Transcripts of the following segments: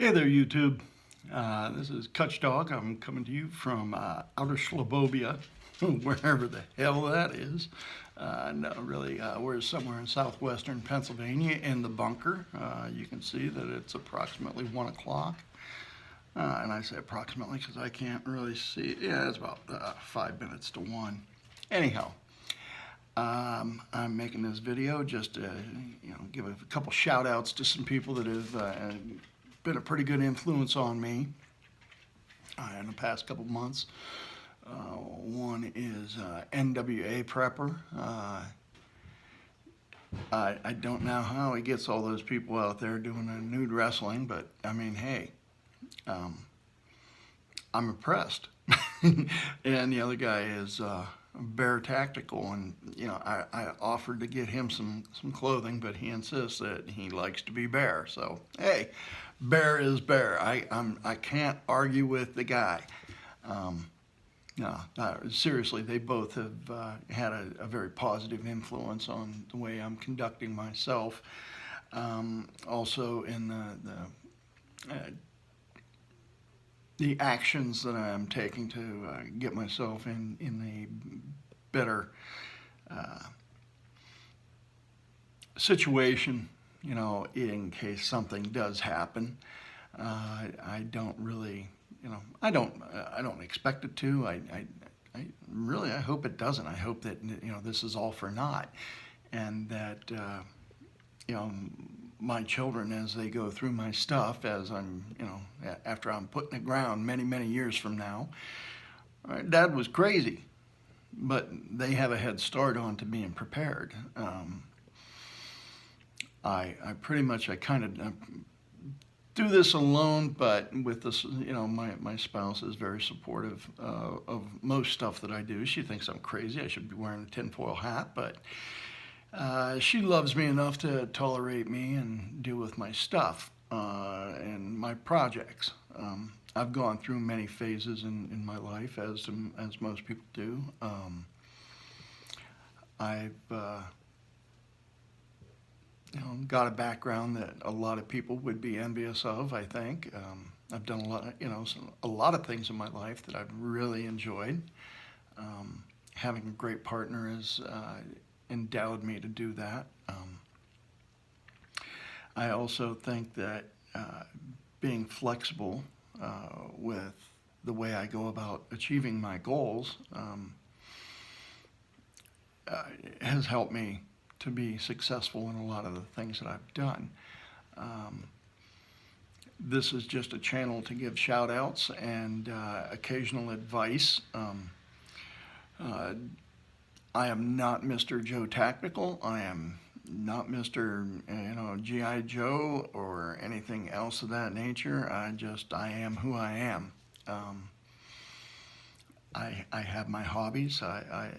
Hey there, YouTube. This is Kutch Dog. I'm coming to you from outer Slobobia, wherever the hell that is. No, really, we're somewhere in southwestern Pennsylvania in the bunker. You can see that it's approximately 1 o'clock. And I say approximately because I can't really see. Yeah, it's about 5 minutes to 1. Anyhow, I'm making this video just to give a couple shout outs to some people that have been a pretty good influence on me in the past couple months. One is NWA Prepper. I don't know how he gets all those people out there doing nude wrestling, but I mean, hey, I'm impressed. And the other guy is Bear Tactical, and I offered to get him some clothing, but he insists that he likes to be Bear. So hey, Bear is Bear. I can't argue with the guy. No, seriously, they both have had a very positive influence on the way I'm conducting myself. Also in the actions that I'm taking to get myself in a better situation, in case something does happen. I don't really, I don't expect it to. I hope it doesn't. I hope that this is all for naught, and that my children, as they go through my stuff, as I'm, after I'm put in the ground many years from now, Dad was crazy, but they have a head start on to being prepared. I kind of do this alone, but with this, my spouse is very supportive of most stuff that I do. She thinks I'm crazy. I should be wearing a tinfoil hat, but she loves me enough to tolerate me and deal with my stuff and my projects. I've gone through many phases in my life, as most people do. I've got a background that a lot of people would be envious of, I think. I've done a lot of things in my life that I've really enjoyed. Having a great partner has endowed me to do that. I also think that being flexible with the way I go about achieving my goals has helped me to be successful in a lot of the things that I've done. This is just a channel to give shout outs and occasional advice. I am not Mr. Joe Tactical. I am not Mr. G.I. Joe or anything else of that nature. I am who I am. I have my hobbies. I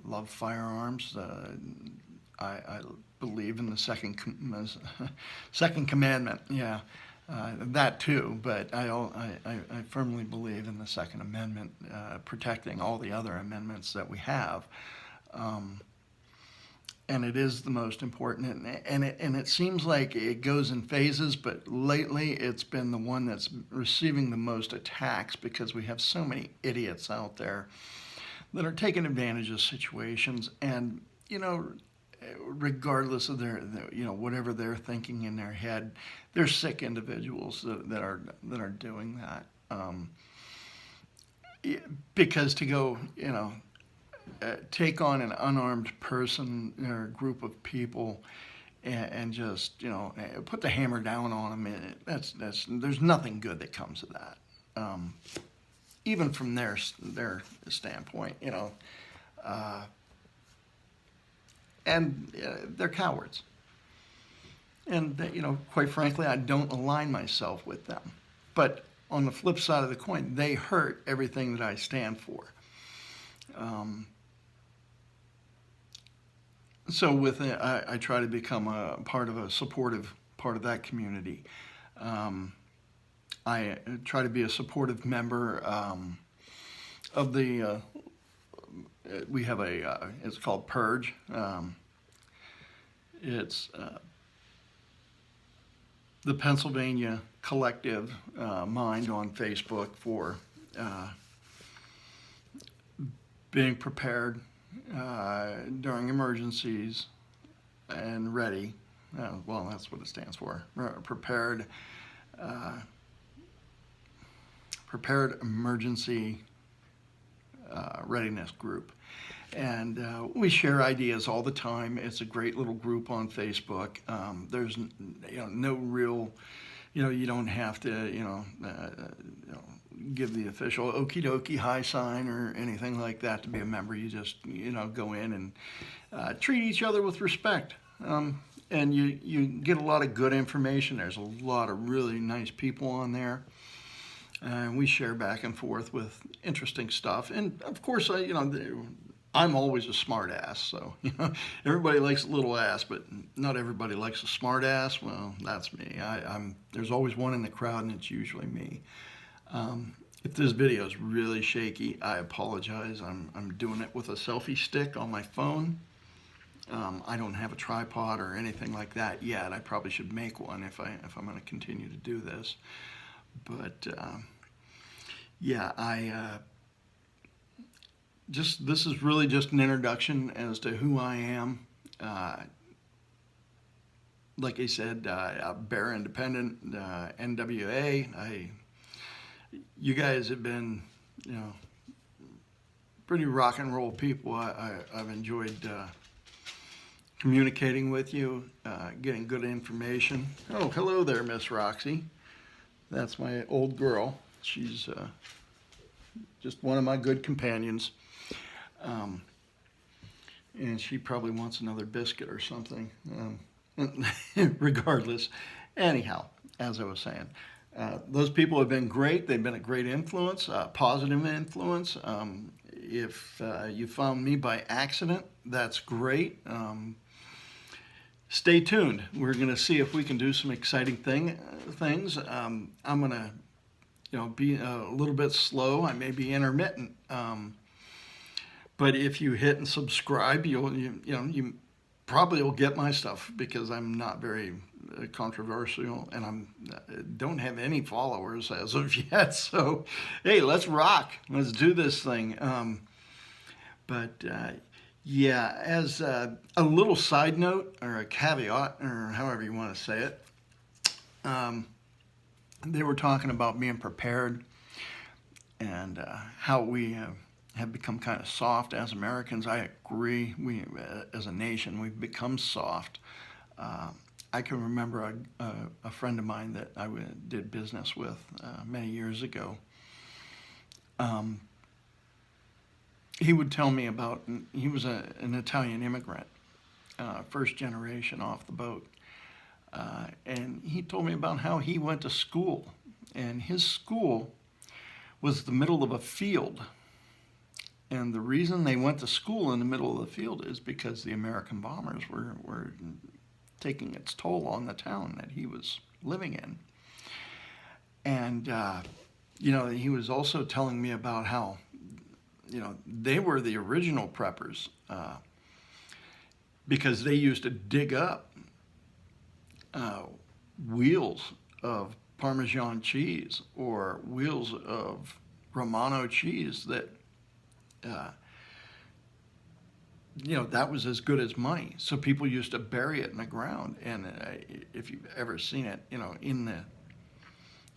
love firearms. I believe in the second commandment. Yeah, that too. But I firmly believe in the Second Amendment, protecting all the other amendments that we have. And it is the most important, and it seems like it goes in phases, but lately it's been the one that's receiving the most attacks because we have so many idiots out there that are taking advantage of situations, and regardless of their whatever they're thinking in their head, they're sick individuals that are doing that. Because to go take on an unarmed person or a group of people and just put the hammer down on them, there's nothing good that comes of that. Even from their standpoint, and they're cowards. And quite frankly, I don't align myself with them. But on the flip side of the coin, they hurt everything that I stand for. So with it, I try to become a supportive part of that community. I try to be a supportive member of the. We have it's called Purge. It's the Pennsylvania Collective Mind on Facebook for being prepared during emergencies and ready. Well, that's what it stands for. Prepared Emergency Readiness Group. And we share ideas all the time. It's a great little group on Facebook. There's no real, you don't have to, give the official okie dokie high sign or anything like that to be a member. You just, go in and treat each other with respect. And you get a lot of good information. There's a lot of really nice people on there. And we share back and forth with interesting stuff. And of course, I'm always a smart ass, so everybody likes a little ass, but not everybody likes a smart ass. Well, that's me. There's always one in the crowd, and it's usually me. If this video is really shaky, I apologize. I'm doing it with a selfie stick on my phone. I don't have a tripod or anything like that yet. I probably should make one if I'm going to continue to do this. But yeah, this is really just an introduction as to who I am. Like I said, Bear Independent, NWA. You guys have been, pretty rock and roll people. I've enjoyed communicating with you, getting good information. Oh, hello there, Miss Roxy. That's my old girl. She's just one of my good companions. And she probably wants another biscuit or something. Regardless. Anyhow, as I was saying, those people have been great. They've been a great influence, positive influence. If you found me by accident, that's great. Stay tuned. We're going to see if we can do some exciting things. I'm going to, be a little bit slow. I may be intermittent. But if you hit and subscribe, you probably will get my stuff because I'm not very controversial and don't have any followers as of yet. So, hey, let's rock. Let's do this thing. Yeah, as a little side note or a caveat or however you want to say it, they were talking about being prepared and how we have become kind of soft as Americans. I agree. We, as a nation, we've become soft. I can remember a friend of mine that I did business with many years ago. He would tell me about, he was an Italian immigrant, first generation off the boat. And he told me about how he went to school. And his school was the middle of a field. And the reason they went to school in the middle of the field is because the American bombers were taking its toll on the town that he was living in. And, he was also telling me about how, they were the original preppers because they used to dig up wheels of Parmesan cheese or wheels of Romano cheese that that was as good as money. So people used to bury it in the ground. And if you've ever seen it,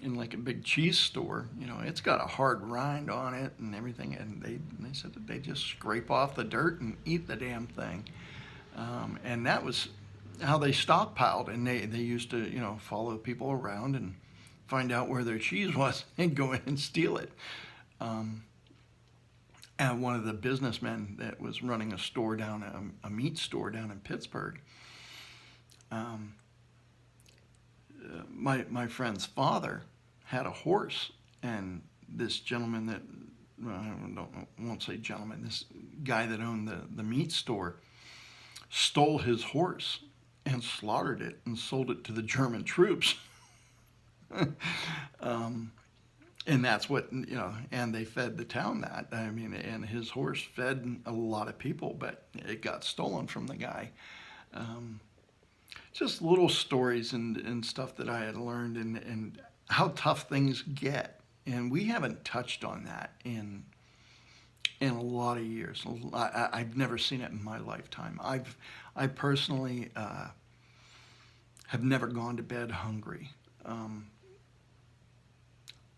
in like a big cheese store, it's got a hard rind on it and everything. And they said that they just scrape off the dirt and eat the damn thing. And that was how they stockpiled. And they used to, follow people around and find out where their cheese was and go in and steal it. And one of the businessmen that was running a meat store down in Pittsburgh, my friend's father had a horse, and this gentleman that, I won't say gentleman, this guy that owned the meat store stole his horse and slaughtered it and sold it to the German troops. And that's what, and they fed the town that. And his horse fed a lot of people, but it got stolen from the guy. just little stories and stuff that I had learned and how tough things get. And we haven't touched on that in a lot of years. I've never seen it in my lifetime. I personally have never gone to bed hungry. Um,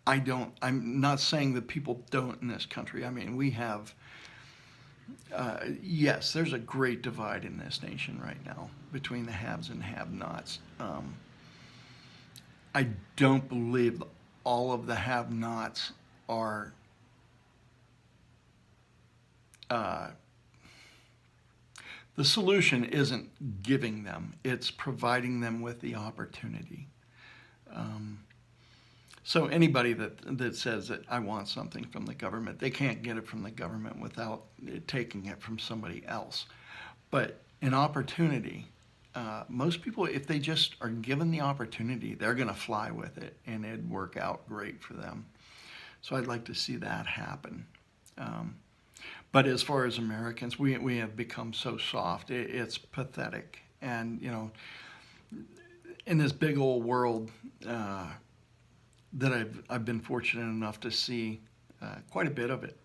I don't. I'm not saying that people don't in this country. I mean, we have. Yes, there's a great divide in this nation right now between the haves and have-nots. I don't believe all of the have-nots are uh, the solution isn't giving them, it's providing them with the opportunity. Um, so anybody that says that I want something from the government, they can't get it from the government without taking it from somebody else. But an opportunity, most people, if they just are given the opportunity, they're going to fly with it and it'd work out great for them. So I'd like to see that happen. Um, but as far as Americans, we have become so soft. It's pathetic. And, you know, in this big old world that I've been fortunate enough to see quite a bit of it,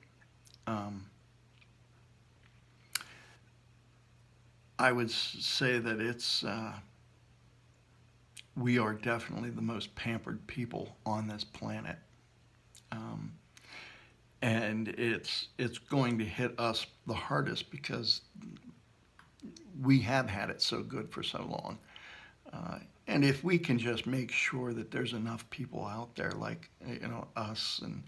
I would say that we are definitely the most pampered people on this planet. Um, and it's going to hit us the hardest because we have had it so good for so long. And if we can just make sure that there's enough people out there like us, and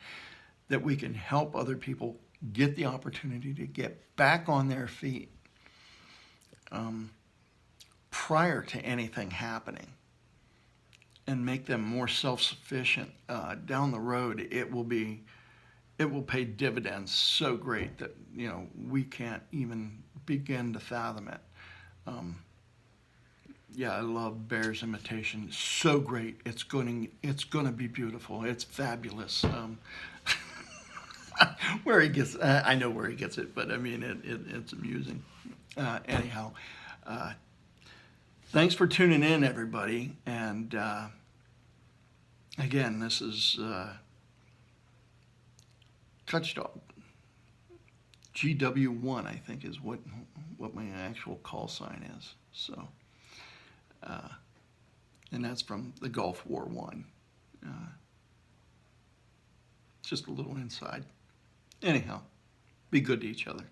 that we can help other people get the opportunity to get back on their feet um, prior to anything happening, and make them more self-sufficient down the road, it will pay dividends so great that we can't even begin to fathom it. Yeah, I love Bear's imitation. It's so great. It's going to be beautiful. It's fabulous. Where he gets, I know where he gets it, but I mean it's amusing. Anyhow, thanks for tuning in, everybody. And again, this is Touchdog. GW1, I think, is what my actual call sign is. So, and that's from the Gulf War One. Just a little inside. Anyhow, be good to each other.